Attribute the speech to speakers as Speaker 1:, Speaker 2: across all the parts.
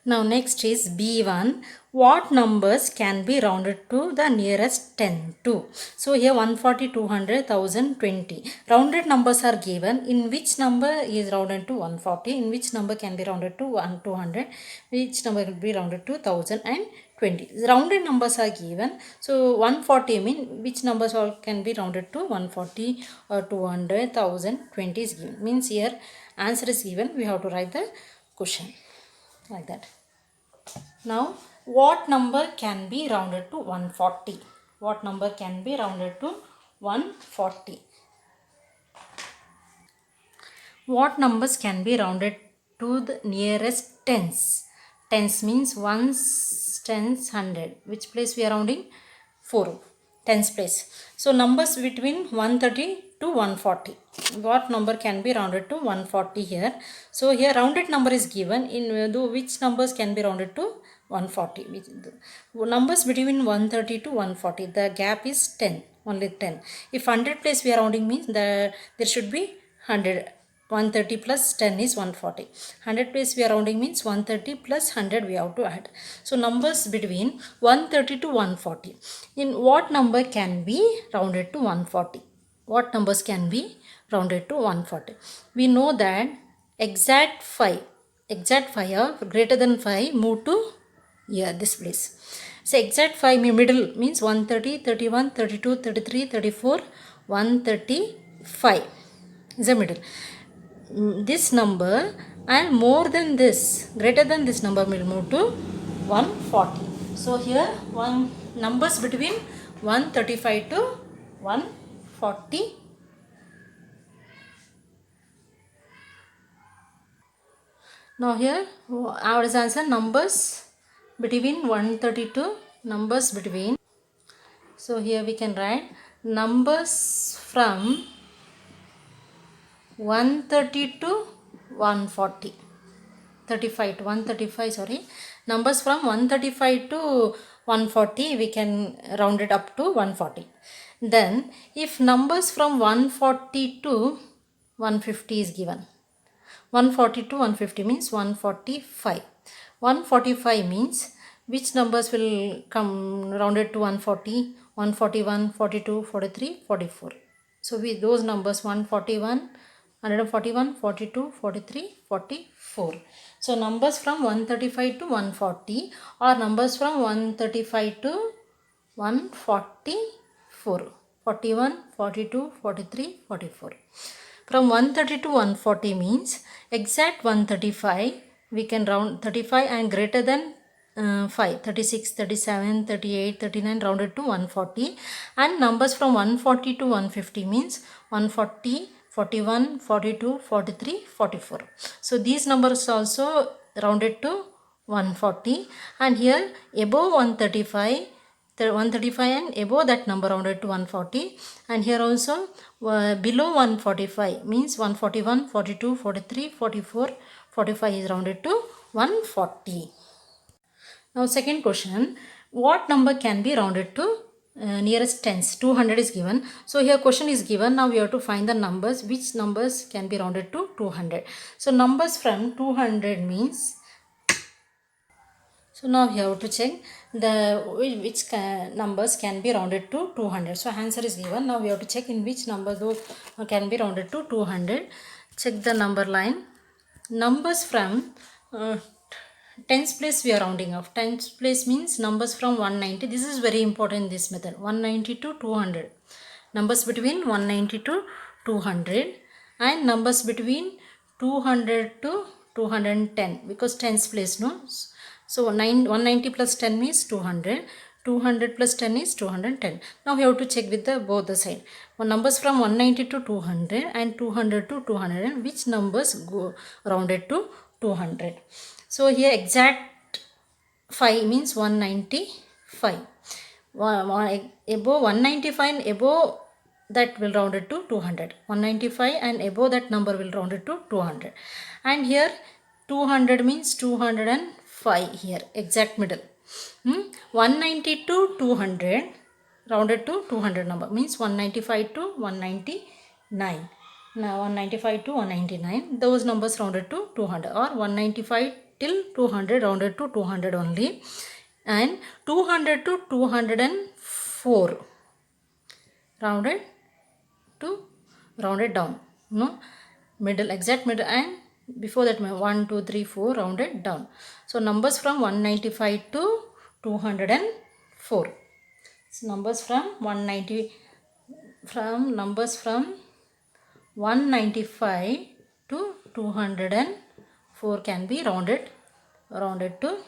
Speaker 1: Now next is B1. What numbers can be rounded to the nearest 10 to? So here 140, 200, 1000, 20. Rounded numbers are given. In which number is rounded to 140? In which number can be rounded to 200? Which number will be rounded to 1000 and 20? Rounded numbers are given. So 140 mean which numbers all can be rounded to 140 or 200, 1000, 20 is given. Means here answer is given. We have to write the question like that. Now, what number can be rounded to 140? What number can be rounded to 140? What numbers can be rounded to the nearest tens? Tens means ones, tens, hundred. Which place we are rounding? 4. Tens place. So numbers between 130 to 140. What number can be rounded to 140 here? So here rounded number is given. In which numbers can be rounded to 140? Numbers between 130 to 140. The gap is 10. Only 10. If 100 place we are rounding means there should be 100. 130 plus 10 is 140. 100 place we are rounding means 130 plus 100 we have to add. So numbers between 130 to 140. In what number can be rounded to 140? What numbers can be rounded to 140? We know that exact 5 are greater than 5 move to here this place. So exact 5 middle means 130, 31, 32, 33, 34, 135 is the middle. This number and more than this, greater than this number will move to 140. So here one numbers between 135 to 140. Now here our answer numbers between 132 numbers between. So here we can write numbers from 130 to 140. 35 to 135 sorry. Numbers from 135 to 140 we can round it up to 140. Then if numbers from 140 to 150 is given. 140 to 150 means 145. 145 means which numbers will come rounded to 140, 141, 42, 43, 44. So with those numbers 141, 141, 42, 43, 44. So numbers from 135 to 140 or numbers from 135 to 144. 41, 42, 43, 44. From 130 to 140 means exact 135 we can round 35 and greater than 5, 36, 37, 38, 39 rounded to 140 and numbers from 140 to 150 means 140, 41, 42, 43, 44. So these numbers also rounded to 140 and here above 135 and above that number rounded to 140 and here also below 145 means 141, 42, 43, 44, 45 is rounded to 140. Now second question, what number can be rounded to nearest tens? 200 is given. So here question is given. Now we have to find the numbers. Which numbers can be rounded to 200? So numbers from 200 means. So now we have to check which numbers can be rounded to 200. So answer is given. Now we have to check in which number those can be rounded to 200. Check the number line. Numbers from tens place we are rounding off. Tens place means numbers from 190. This is very important in this method. 190 to 200. Numbers between 190 to 200 and numbers between 200 to 210 because tens place no. So 190 plus 10 is 200. 200 plus 10 is 210. Now we have to check with the both the side. Numbers from 190 to 200 and 200 to 200 and which numbers go rounded to 200. So here exact 5 means 195. Above 195 and above that will round it to 200. 195 and above that number will round it to 200. And here 200 means 205 here exact middle. 190 to 200 rounded to 200 number means 195 to 199. Now 195 to 199 those numbers rounded to 200 or 195 till 200 rounded to 200 only, and 200 to 204 rounded to rounded down, no, middle, exact middle, and before that 1 2 3 4 rounded down. So numbers from 195 to 204. So numbers from 195 to 204 can be rounded to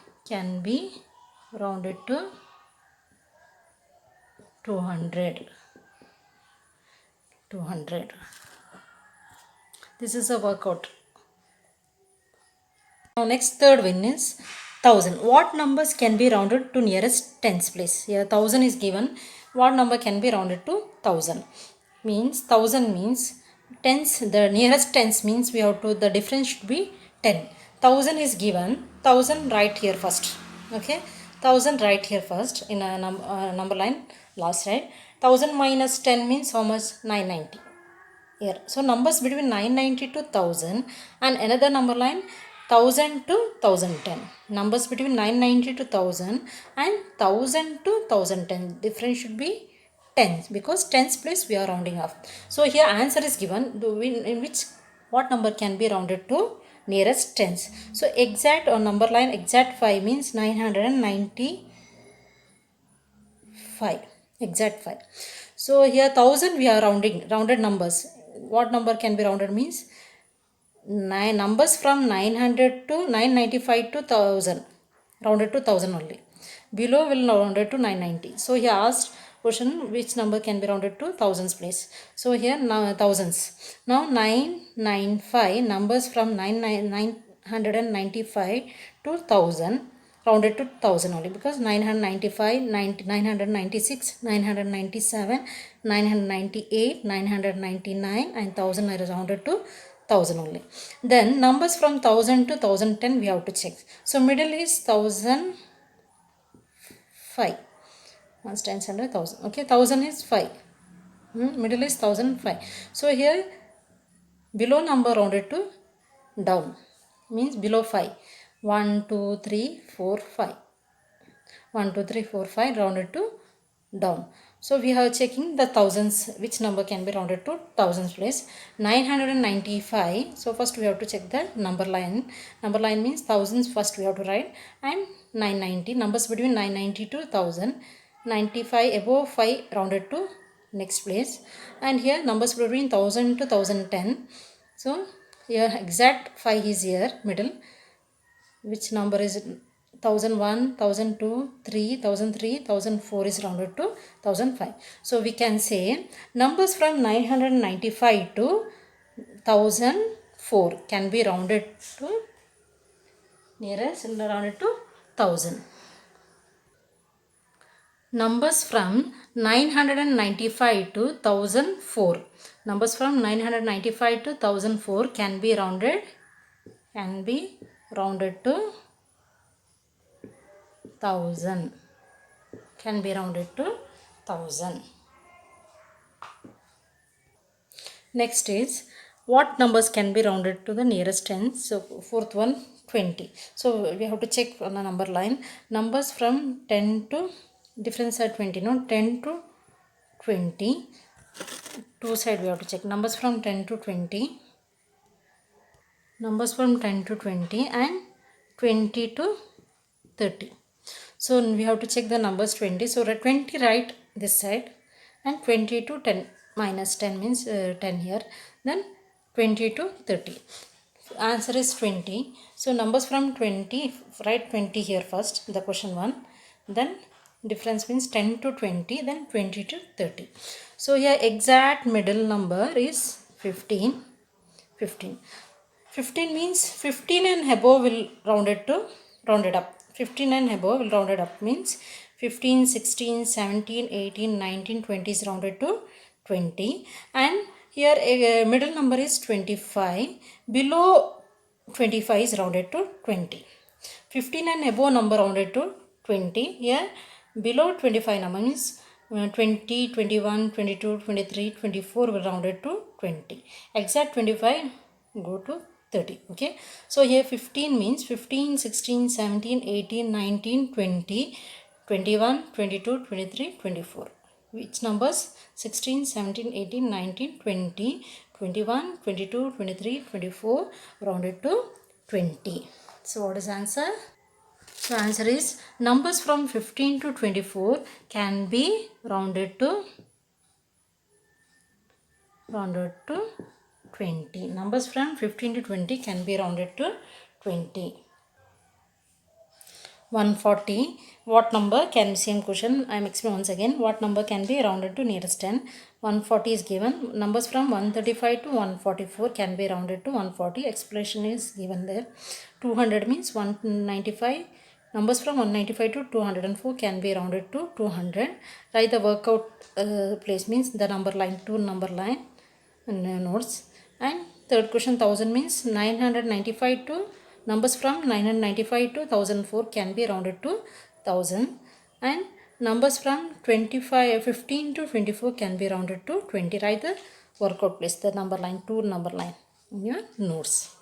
Speaker 1: 200. This is a workout. Now next third one is 1000. What numbers can be rounded to nearest tens place? Here 1000 is given. What number can be rounded to 1000? Means 1000 means tens, the nearest tens means we have to, the difference should be 10. 1000 is given. 1000 right here first. Okay, 1000 right here first in a number line last side. 1000 minus 10 means how much? 990 here. So numbers between 990 to 1000, and another number line 1000 to 1010. Numbers between 990 to 1000 and 1000 to 1010. Difference should be tens, because tens place we are rounding off. So here answer is given. In which what number can be rounded to nearest tens? So exact or number line exact 5 means 995. Exact 5. So here 1000 we are rounded numbers. What number can be rounded means numbers from 900 to 995 to 1000 rounded to 1000 only. Below will rounded to 990. So he asked question which number can be rounded to thousands place. So here now thousands. Now 995 numbers from 995 to 1000 rounded to 1000 only, because 995, 996, 997, 998, 999 and 1000 are rounded to 1000 only. Then numbers from 1000 to 1010 we have to check. So middle is 1005. One stands under 1000. Okay, 1000 is 5. Middle is 1005. So here below number rounded to down means below 5. 1 2 3 4 5. 1 2 3 4 5 rounded to down. So we are checking the thousands, which number can be rounded to thousands place. 995. So first we have to check the number line. Number line means thousands first we have to write, and 990. Numbers between 990 to 1000. 95 above 5 rounded to next place, and here numbers between 1000 to 1010. So here exact 5 is here middle. Which number is it? 1001, 1002, 3, 1003, 1004 is rounded to 1005. So we can say numbers from 995 to 1004 can be rounded to nearest and rounded to 1000. Numbers from 995 to 1004. Numbers from 995 to 1004 can be rounded to 1000. Can be rounded to 1000. Next is what numbers can be rounded to the nearest tens. So fourth one 20. So we have to check on the number line. Numbers from 10 to difference are 20. No, 10 to 20. Two side we have to check. Numbers from 10 to 20. Numbers from 10 to 20 and 20 to 30. So we have to check the numbers 20. So 20 right this side, and 20 to 10 minus 10 means 10 here. Then 20 to 30. Answer is 20. So numbers from 20, write 20 here first, the question 1. Then difference means 10 to 20, then 20 to 30. So here exact middle number is 15. 15. 15 means 15 and above will rounded up. 15 and above will rounded up means 15, 16, 17, 18, 19, 20 is rounded to 20. And here middle number is 25. Below 25 is rounded to 20. 15 and above number rounded to 20. Here below 25 number means 20, 21, 22, 23, 24 will rounded to 20. Exact 25 go to 30. Okay, so here 15 means 15, 16, 17, 18, 19, 20, 21, 22, 23, 24. Which numbers? 16, 17, 18, 19, 20, 21, 22, 23, 24 rounded to 20. So what is answer? So answer is numbers from 15 to 24 can be rounded to 20. Numbers from 15 to 20 can be rounded to 20. 140. What number can, same question I am explaining once again. What number can be rounded to nearest 10? 140 is given. Numbers from 135 to 144 can be rounded to 140. Expression is given there. 200 means 195. Numbers from 195 to 204 can be rounded to 200. Write the workout place means the number line, 2 number line notes. And third question, 1000 means 995 to numbers from 995 to 1004 can be rounded to 1000. And numbers from 15 to 24 can be rounded to 20. Write the workout place, the number line, 2 number line in your notes.